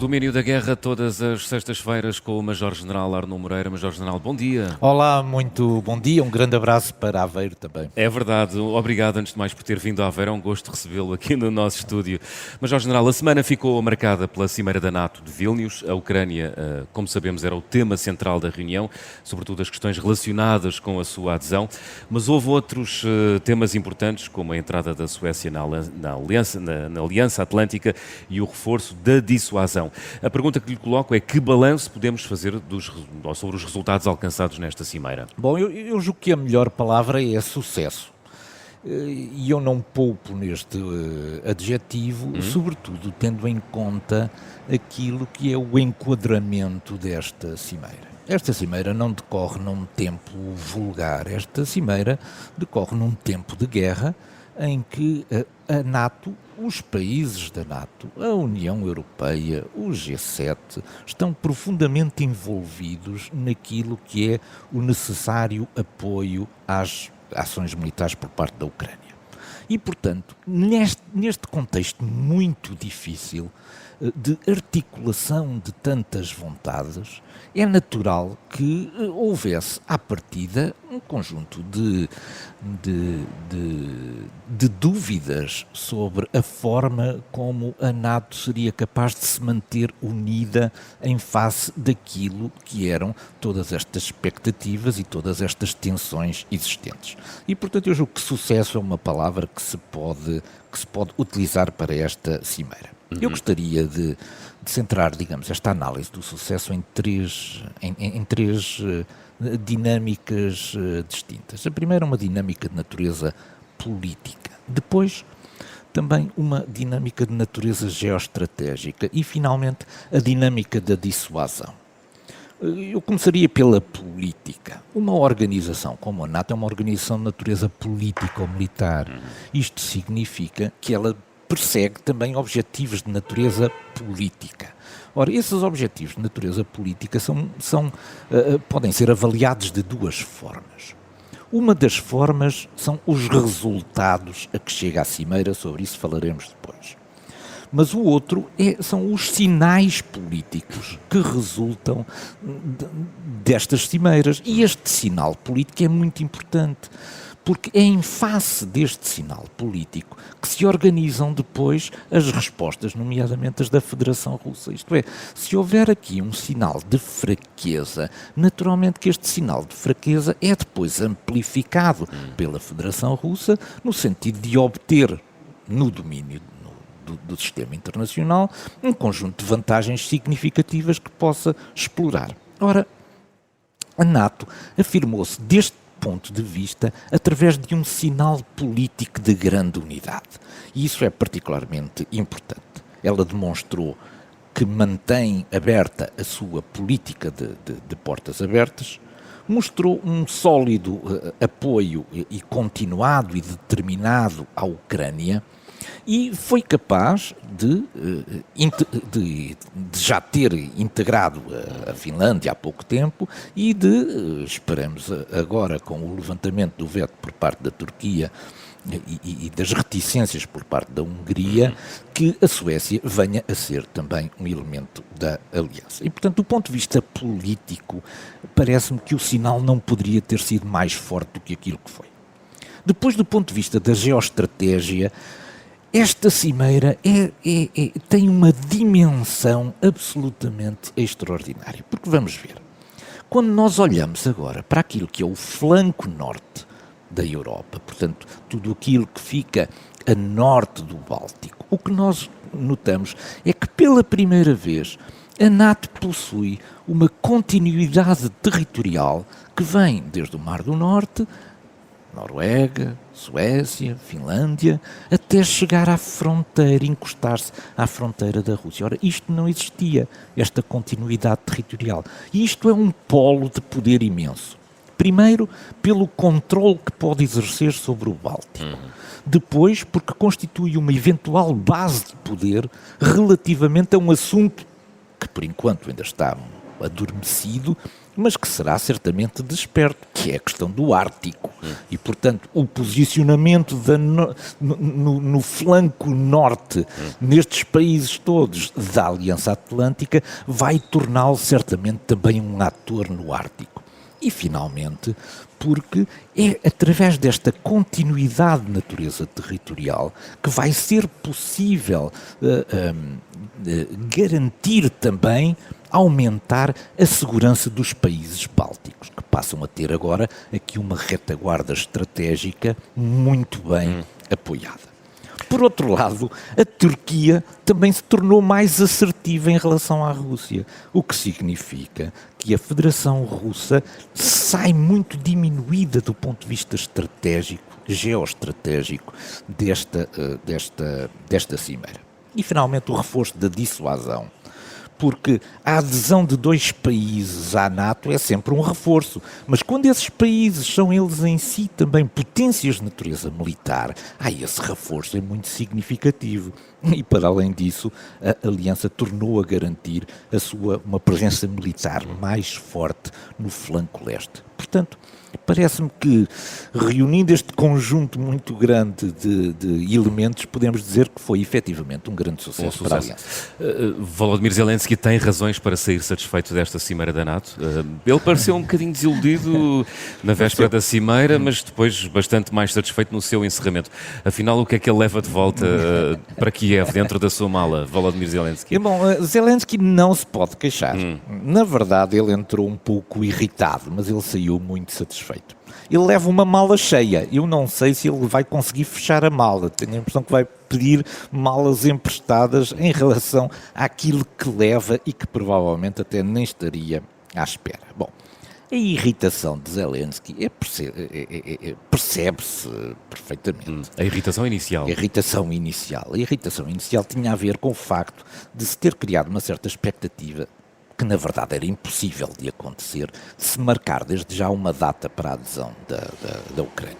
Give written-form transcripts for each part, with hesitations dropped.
domínio da guerra todas as sextas-feiras com o Major-General Arnaud Moreira. Major-General, bom dia. Olá, muito bom dia, um grande abraço para Aveiro também. É verdade, obrigado antes de mais por ter vindo a Aveiro, é um gosto recebê-lo aqui no nosso estúdio. Major-General, a semana ficou marcada pela Cimeira da NATO de Vilnius. A Ucrânia, como sabemos, era o tema central da reunião, sobretudo as questões relacionadas com a sua adesão, mas houve outros temas importantes, como a entrada da Suécia na Aliança Atlântica e o reforço da dissuasão. A pergunta que lhe coloco é: que balanço podemos fazer sobre os resultados alcançados nesta cimeira? Bom, eu julgo que a melhor palavra é sucesso. E eu não poupo neste adjetivo, sobretudo tendo em conta aquilo que é o enquadramento desta cimeira. Esta cimeira não decorre num tempo vulgar, esta cimeira decorre num tempo de guerra em que a NATO, os países da NATO, a União Europeia, o G7, estão profundamente envolvidos naquilo que é o necessário apoio às ações militares por parte da Ucrânia. E, portanto, neste contexto muito difícil de articulação de tantas vontades, é natural que houvesse, à partida, um conjunto de dúvidas sobre a forma como a NATO seria capaz de se manter unida em face daquilo que eram todas estas expectativas e todas estas tensões existentes. E, portanto, eu julgo que sucesso é uma palavra que se pode utilizar para esta cimeira. Eu gostaria de centrar, digamos, esta análise do sucesso em três dinâmicas distintas. A primeira é uma dinâmica de natureza política. Depois, também uma dinâmica de natureza geoestratégica. E, finalmente, a dinâmica da dissuasão. Eu começaria pela política. Uma organização como a NATO é uma organização de natureza política ou militar. Isto significa que ela persegue também objetivos de natureza política. Ora, esses objetivos de natureza política podem ser avaliados de duas formas. Uma das formas são os resultados a que chega a cimeira, sobre isso falaremos depois. Mas o outro são os sinais políticos que resultam destas cimeiras. E este sinal político é muito importante, porque é em face deste sinal político que se organizam depois as respostas, nomeadamente as da Federação Russa. Isto é, se houver aqui um sinal de fraqueza, naturalmente que este sinal de fraqueza é depois amplificado pela Federação Russa no sentido de obter, no domínio do sistema internacional, um conjunto de vantagens significativas que possa explorar. Ora, a NATO afirmou-se deste ponto de vista através de um sinal político de grande unidade. E isso é particularmente importante. Ela demonstrou que mantém aberta a sua política de portas abertas, mostrou um sólido apoio e continuado e determinado à Ucrânia, e foi capaz de já ter integrado a Finlândia há pouco tempo e esperamos agora com o levantamento do veto por parte da Turquia e das reticências por parte da Hungria, que a Suécia venha a ser também um elemento da aliança. E, portanto, do ponto de vista político, parece-me que o sinal não poderia ter sido mais forte do que aquilo que foi. Depois, do ponto de vista da geoestratégia, esta cimeira tem uma dimensão absolutamente extraordinária, porque vamos ver, quando nós olhamos agora para aquilo que é o flanco norte da Europa, portanto, tudo aquilo que fica a norte do Báltico, o que nós notamos é que pela primeira vez a NATO possui uma continuidade territorial que vem desde o Mar do Norte, Noruega, Suécia, Finlândia, até chegar à fronteira, encostar-se à fronteira da Rússia. Ora, isto não existia, esta continuidade territorial. E isto é um polo de poder imenso. Primeiro, pelo controle que pode exercer sobre o Báltico. Depois, porque constitui uma eventual base de poder relativamente a um assunto que, por enquanto, ainda está adormecido, mas que será certamente desperto, que é a questão do Ártico. E, portanto, o posicionamento no flanco norte, nestes países todos da Aliança Atlântica, vai torná-lo certamente também um ator no Ártico. E, finalmente, porque é através desta continuidade de natureza territorial que vai ser possível garantir também, aumentar a segurança dos países bálticos, que passam a ter agora aqui uma retaguarda estratégica muito bem apoiada. Por outro lado, a Turquia também se tornou mais assertiva em relação à Rússia, o que significa que a Federação Russa sai muito diminuída do ponto de vista estratégico, geoestratégico desta cimeira. E, finalmente, o reforço da dissuasão. Porque a adesão de 2 países à NATO é sempre um reforço, mas quando esses países são eles em si também potências de natureza militar, esse reforço é muito significativo. E, para além disso, a Aliança tornou a garantir uma presença militar mais forte no flanco leste. Portanto, parece-me que, reunindo este conjunto muito grande de elementos, podemos dizer que foi efetivamente um grande sucesso para a Aliança. Volodymyr Zelensky tem razões para sair satisfeito desta cimeira da NATO. Ele pareceu um bocadinho desiludido na véspera da cimeira, mas depois bastante mais satisfeito no seu encerramento. Afinal, o que é que ele leva de volta para Kiev, dentro da sua mala, Volodymyr Zelensky? Bom, Zelensky não se pode queixar. Na verdade, ele entrou um pouco irritado, mas ele saiu muito satisfeito. Ele leva uma mala cheia. Eu não sei se ele vai conseguir fechar a mala. Tenho a impressão que vai pedir malas emprestadas em relação àquilo que leva e que provavelmente até nem estaria à espera. Bom, a irritação de Zelensky percebe-se perfeitamente. A irritação inicial. A irritação inicial tinha a ver com o facto de se ter criado uma certa expectativa que na verdade era impossível de acontecer, de se marcar desde já uma data para a adesão da Ucrânia.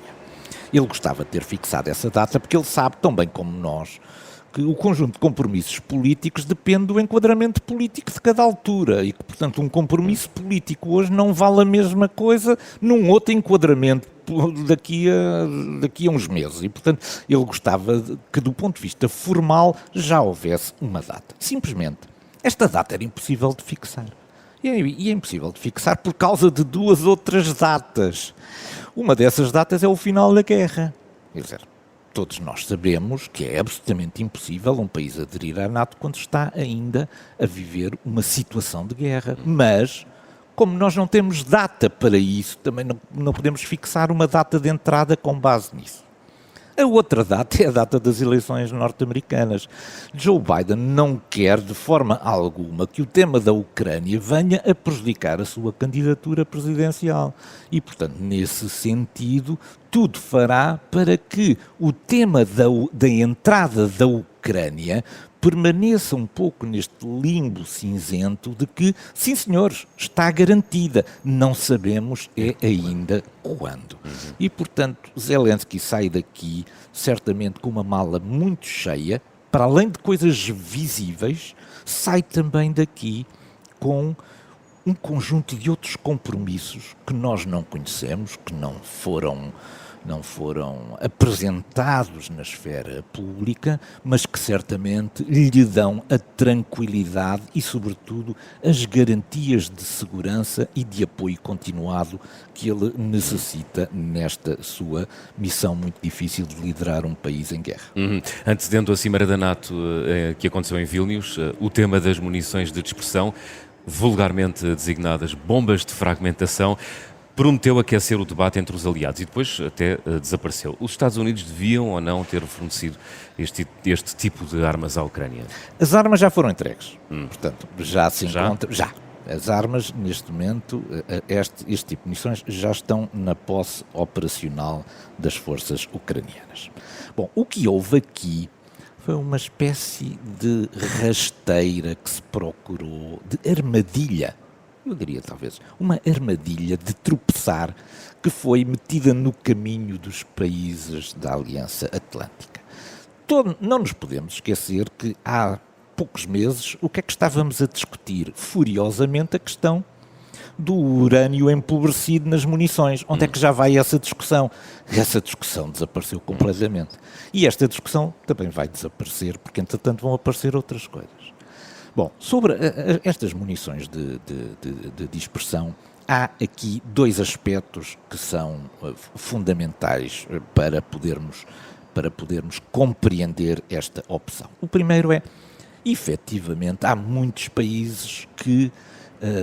Ele gostava de ter fixado essa data porque ele sabe, tão bem como nós, que o conjunto de compromissos políticos depende do enquadramento político de cada altura e que, portanto, um compromisso político hoje não vale a mesma coisa num outro enquadramento daqui a uns meses. E, portanto, ele gostava que, do ponto de vista formal, já houvesse uma data. Simplesmente, esta data era impossível de fixar. E é impossível de fixar por causa de 2 outras datas. Uma dessas datas é o final da guerra. Quer dizer, todos nós sabemos que é absolutamente impossível um país aderir à NATO quando está ainda a viver uma situação de guerra. Mas, como nós não temos data para isso, também não podemos fixar uma data de entrada com base nisso. A outra data é a data das eleições norte-americanas. Joe Biden não quer de forma alguma que o tema da Ucrânia venha a prejudicar a sua candidatura presidencial. E, portanto, nesse sentido, tudo fará para que o tema da entrada da Ucrânia permaneça um pouco neste limbo cinzento de que, sim senhores, está garantida, não sabemos ainda quando. E, portanto, Zelensky sai daqui certamente com uma mala muito cheia, para além de coisas visíveis, sai também daqui com um conjunto de outros compromissos que nós não conhecemos, que não foram apresentados na esfera pública, mas que certamente lhe dão a tranquilidade e, sobretudo, as garantias de segurança e de apoio continuado que ele necessita nesta sua missão muito difícil de liderar um país em guerra. Antecedendo a Cimeira da NATO que aconteceu em Vilnius, o tema das munições de dispersão, vulgarmente designadas bombas de fragmentação, prometeu aquecer o debate entre os aliados e depois até desapareceu. Os Estados Unidos deviam ou não ter fornecido este tipo de armas à Ucrânia? As armas já foram entregues. Portanto, já se encontra... Já. As armas, neste momento, este tipo de munições já estão na posse operacional das forças ucranianas. Bom, o que houve aqui foi uma espécie de rasteira que se procurou, de armadilha, eu diria talvez, uma armadilha de tropeçar que foi metida no caminho dos países da Aliança Atlântica. Não nos podemos esquecer que há poucos meses o que é que estávamos a discutir? Furiosamente a questão do urânio empobrecido nas munições. Onde é que já vai essa discussão? Essa discussão desapareceu completamente. E esta discussão também vai desaparecer, porque entretanto vão aparecer outras coisas. Bom, sobre estas munições de dispersão, há aqui dois aspectos que são fundamentais para podermos compreender esta opção. O primeiro é, efetivamente, há muitos países que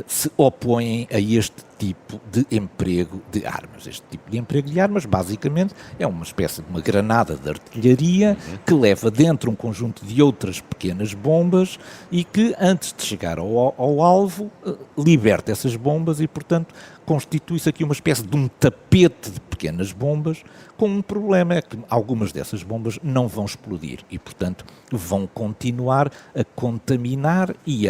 se opõem a este tipo de emprego de armas. Este tipo de emprego de armas, basicamente, é uma espécie de uma granada de artilharia que leva dentro um conjunto de outras pequenas bombas e que, antes de chegar ao alvo, liberta essas bombas e, portanto, constitui-se aqui uma espécie de um tapete de pequenas bombas, com um problema, é que algumas dessas bombas não vão explodir e, portanto, vão continuar a contaminar e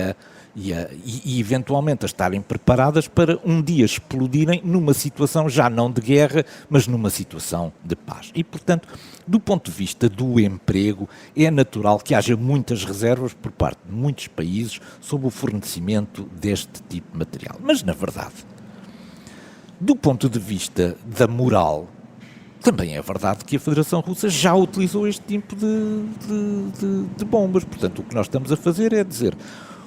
eventualmente a estarem preparadas para um dia explodirem numa situação já não de guerra, mas numa situação de paz. E, portanto, do ponto de vista do emprego, é natural que haja muitas reservas por parte de muitos países sobre o fornecimento deste tipo de material. Mas, na verdade, do ponto de vista da moral, também é verdade que a Federação Russa já utilizou este tipo de bombas. Portanto, o que nós estamos a fazer é dizer: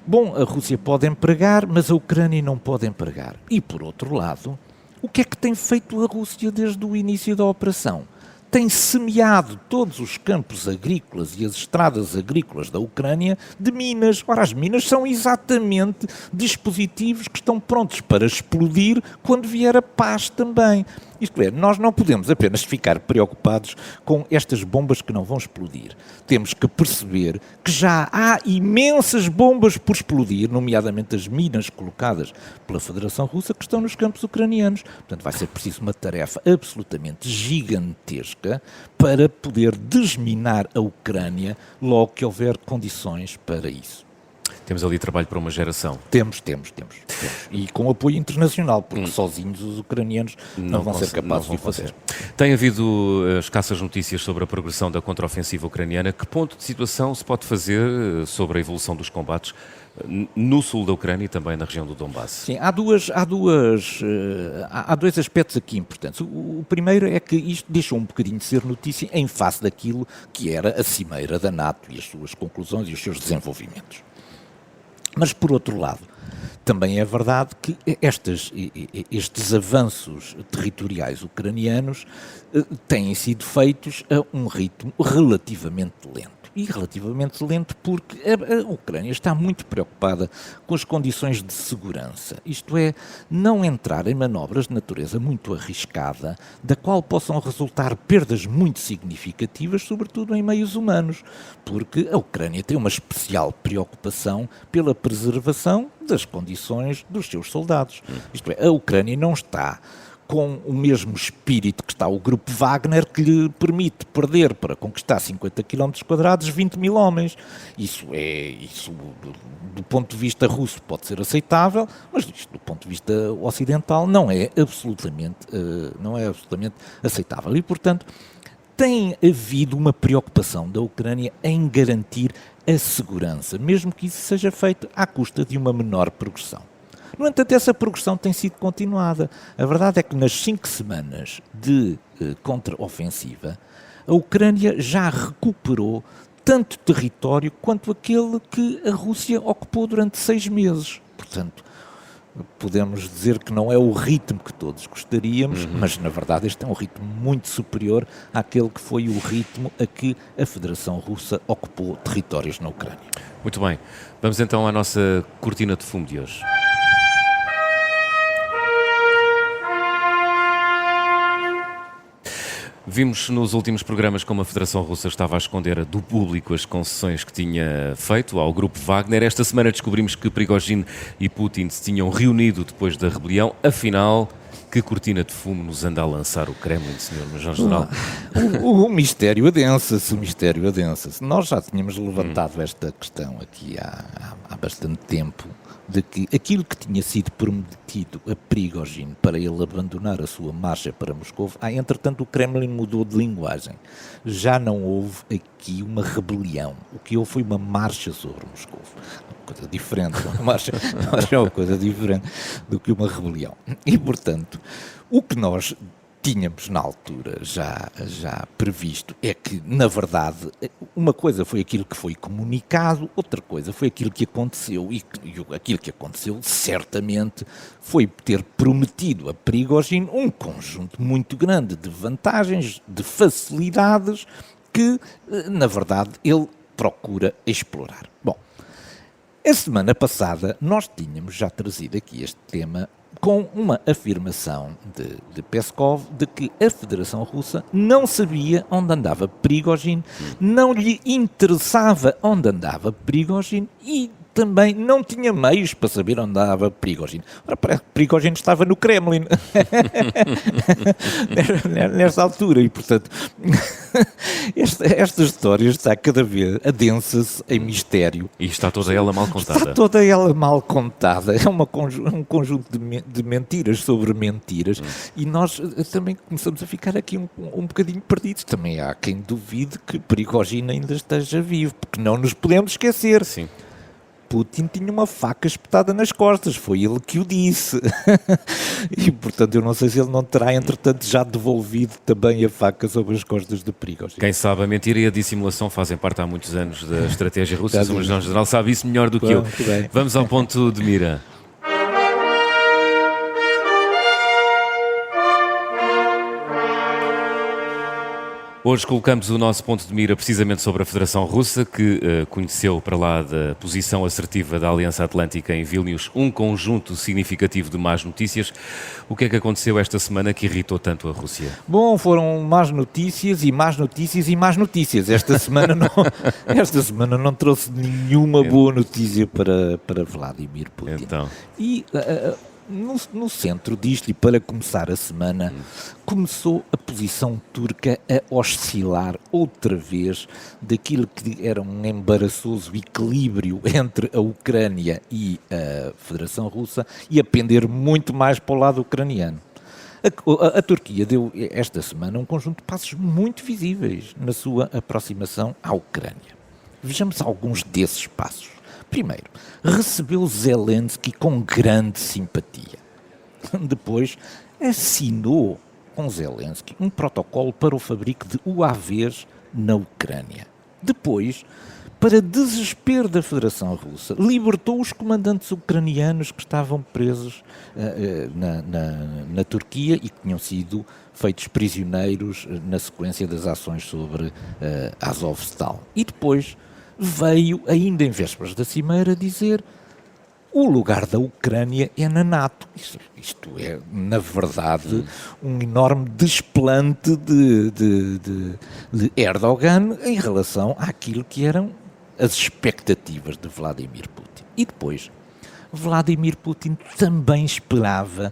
bom, a Rússia pode empregar, mas a Ucrânia não pode empregar. E, por outro lado, o que é que tem feito a Rússia desde o início da operação? Tem semeado todos os campos agrícolas e as estradas agrícolas da Ucrânia de minas. Ora, as minas são exatamente dispositivos que estão prontos para explodir quando vier a paz também. Isto é, nós não podemos apenas ficar preocupados com estas bombas que não vão explodir. Temos que perceber que já há imensas bombas por explodir, nomeadamente as minas colocadas pela Federação Russa, que estão nos campos ucranianos. Portanto, vai ser preciso uma tarefa absolutamente gigantesca para poder desminar a Ucrânia logo que houver condições para isso. Temos ali trabalho para uma geração. Temos. E com apoio internacional, porque sozinhos os ucranianos não vão ser capazes de o fazer. Tem havido escassas notícias sobre a progressão da contraofensiva ucraniana. Que ponto de situação se pode fazer sobre a evolução dos combates no sul da Ucrânia e também na região do Donbass? Sim, há dois aspectos aqui importantes. O primeiro é que isto deixou um bocadinho de ser notícia em face daquilo que era a cimeira da NATO e as suas conclusões e os seus desenvolvimentos. Mas, por outro lado, também é verdade que estes avanços territoriais ucranianos têm sido feitos a um ritmo relativamente lento. E relativamente lento porque a Ucrânia está muito preocupada com as condições de segurança. Isto é, não entrar em manobras de natureza muito arriscada, da qual possam resultar perdas muito significativas, sobretudo em meios humanos, porque a Ucrânia tem uma especial preocupação pela preservação das condições dos seus soldados. Isto é, a Ucrânia não está com o mesmo espírito que está o grupo Wagner, que lhe permite perder para conquistar 50 km quadrados 20 mil homens. Isso do ponto de vista russo pode ser aceitável, mas isto, do ponto de vista ocidental não é absolutamente aceitável. E, portanto, tem havido uma preocupação da Ucrânia em garantir a segurança, mesmo que isso seja feito à custa de uma menor progressão. No entanto, essa progressão tem sido continuada. A verdade é que nas 5 semanas de contraofensiva, a Ucrânia já recuperou tanto território quanto aquele que a Rússia ocupou durante 6 meses. Portanto, podemos dizer que não é o ritmo que todos gostaríamos, mas na verdade este é um ritmo muito superior àquele que foi o ritmo a que a Federação Russa ocupou territórios na Ucrânia. Muito bem. Vamos então à nossa cortina de fumo de hoje. Vimos nos últimos programas como a Federação Russa estava a esconder do público as concessões que tinha feito ao grupo Wagner. Esta semana descobrimos que Prigozhin e Putin se tinham reunido depois da rebelião. Afinal, que cortina de fumo nos anda a lançar o Kremlin, Sr. Major-General? O mistério adensa-se. Nós já tínhamos levantado esta questão aqui há bastante tempo, de que aquilo que tinha sido prometido a Prigozhin para ele abandonar a sua marcha para Moscou, entretanto o Kremlin mudou de linguagem. Já não houve aqui uma rebelião. O que houve foi uma marcha sobre Moscou. Uma coisa diferente. Uma marcha é uma coisa diferente do que uma rebelião. E, portanto, o que nós tínhamos na altura já previsto é que, na verdade, uma coisa foi aquilo que foi comunicado, outra coisa foi aquilo que aconteceu, e aquilo que aconteceu certamente foi ter prometido a Prigozhin um conjunto muito grande de vantagens, de facilidades que, na verdade, ele procura explorar. Bom, a semana passada nós tínhamos já trazido aqui este tema com uma afirmação de Peskov de que a Federação Russa não sabia onde andava Prigozhin, não lhe interessava onde andava Prigozhin e também não tinha meios para saber onde andava Prigozhin. Ora, parece que Prigozhin estava no Kremlin nesta altura e, portanto, esta história está cada vez adensa-se em mistério. E está toda ela mal contada. Está toda ela mal contada. É um conjunto de mentiras sobre mentiras e nós também começamos a ficar aqui um bocadinho perdidos. Também há quem duvide que Prigozhin ainda esteja vivo, porque não nos podemos esquecer. Sim. Putin tinha uma faca espetada nas costas, foi ele que o disse. E, portanto, eu não sei se ele não terá, entretanto, já devolvido também a faca sobre as costas de Prigozhin. Quem sabe, a mentira e a dissimulação fazem parte há muitos anos da estratégia russa. O João General sabe isso melhor do que eu. Vamos ao ponto de mira. Hoje colocamos o nosso ponto de mira precisamente sobre a Federação Russa, que conheceu, para lá da posição assertiva da Aliança Atlântica em Vilnius, um conjunto significativo de más notícias. O que é que aconteceu esta semana que irritou tanto a Rússia? Bom, foram más notícias e más notícias e más notícias. Esta semana não trouxe nenhuma boa notícia para Vladimir Putin. Então. E no centro disto, e para começar a semana, começou a posição turca a oscilar outra vez daquilo que era um embaraçoso equilíbrio entre a Ucrânia e a Federação Russa e a pender muito mais para o lado ucraniano. A Turquia deu esta semana um conjunto de passos muito visíveis na sua aproximação à Ucrânia. Vejamos alguns desses passos. Primeiro, recebeu Zelensky com grande simpatia. Depois, assinou com Zelensky um protocolo para o fabrico de UAVs na Ucrânia. Depois, para desespero da Federação Russa, libertou os comandantes ucranianos que estavam presos na Turquia e que tinham sido feitos prisioneiros na sequência das ações sobre Azovstal. E depois veio, ainda em vésperas da Cimeira, dizer o lugar da Ucrânia é na NATO. Isto é, na verdade, um enorme desplante de Erdogan em relação àquilo que eram as expectativas de Vladimir Putin. E depois, Vladimir Putin também esperava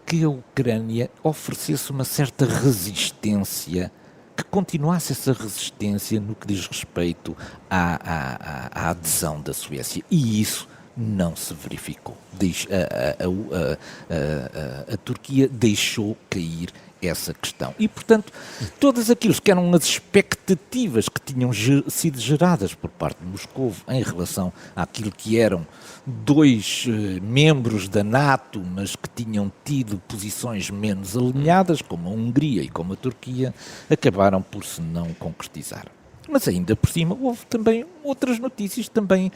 que a Ucrânia oferecesse uma certa resistência, que continuasse essa resistência no que diz respeito à adesão da Suécia. E isso não se verificou. A Turquia deixou cair essa questão. E, portanto, todas aquelas que eram as expectativas que tinham sido geradas por parte de Moscou em relação àquilo que eram dois membros da NATO, mas que tinham tido posições menos alinhadas, como a Hungria e como a Turquia, acabaram por se não concretizar. Mas ainda por cima houve também outras notícias também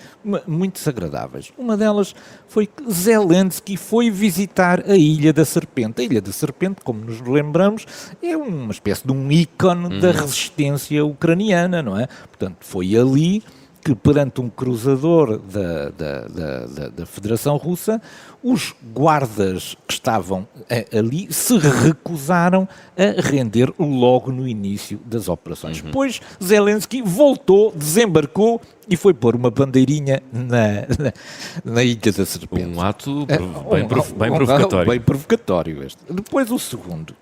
muito desagradáveis. Uma delas foi que Zelensky foi visitar a Ilha da Serpente. A Ilha da Serpente, como nos lembramos, é uma espécie de um ícone da resistência ucraniana, não é? Portanto, foi ali que, perante um cruzador da Federação Russa, os guardas que estavam ali se recusaram a render logo no início das operações. Depois, Zelensky voltou, desembarcou e foi pôr uma bandeirinha na Ilha da Serpente. Um ato bem provocatório. Bem provocatório este. Depois, o segundo.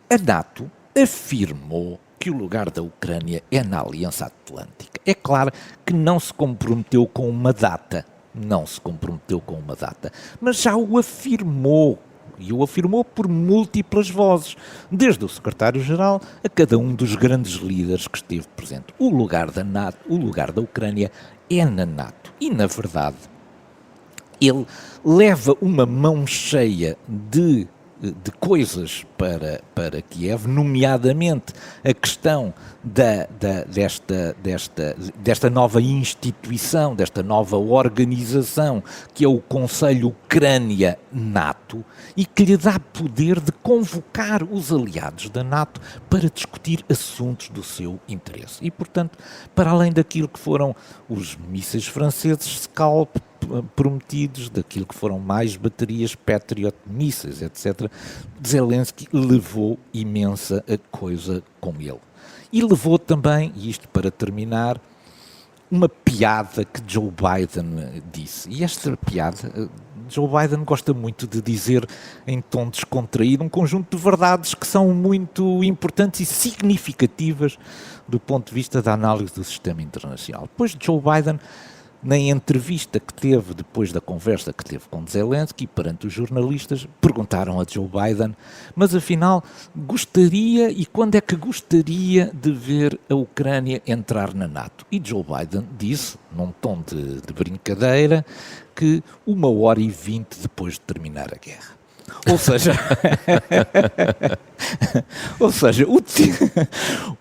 A NATO afirmou que o lugar da Ucrânia é na Aliança Atlântica. É claro que não se comprometeu com uma data, não se comprometeu com uma data, mas já o afirmou. E o afirmou por múltiplas vozes, desde o secretário-geral a cada um dos grandes líderes que esteve presente. O lugar da NATO, o lugar da Ucrânia é na NATO. E, na verdade, ele leva uma mão cheia de coisas para Kiev, nomeadamente a questão desta nova instituição, desta nova organização, que é o Conselho Ucrânia-NATO, e que lhe dá poder de convocar os aliados da NATO para discutir assuntos do seu interesse. E, portanto, para além daquilo que foram os mísseis franceses Scalp prometidos, daquilo que foram mais baterias Patriot mísseis, etc., Zelensky levou imensa coisa com ele. E levou também, e isto para terminar, uma piada que Joe Biden disse. E esta piada, Joe Biden gosta muito de dizer em tom descontraído um conjunto de verdades que são muito importantes e significativas do ponto de vista da análise do sistema internacional. Pois Joe Biden, na entrevista que teve depois da conversa que teve com Zelensky perante os jornalistas, perguntaram a Joe Biden, mas afinal gostaria e quando é que gostaria de ver a Ucrânia entrar na NATO? E Joe Biden disse, num tom de brincadeira, que 1h20 depois de terminar a guerra. Ou seja,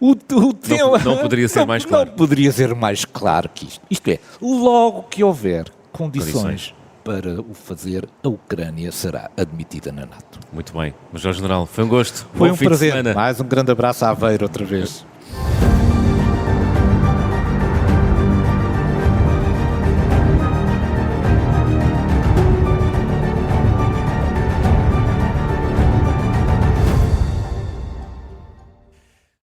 o tema não poderia ser mais claro. Não poderia ser mais claro que isto. Isto é, logo que houver condições para o fazer, a Ucrânia será admitida na NATO. Muito bem. Major General, foi um gosto. Foi Bom um fim de prazer. semana. Mais um grande abraço a Aveiro outra vez.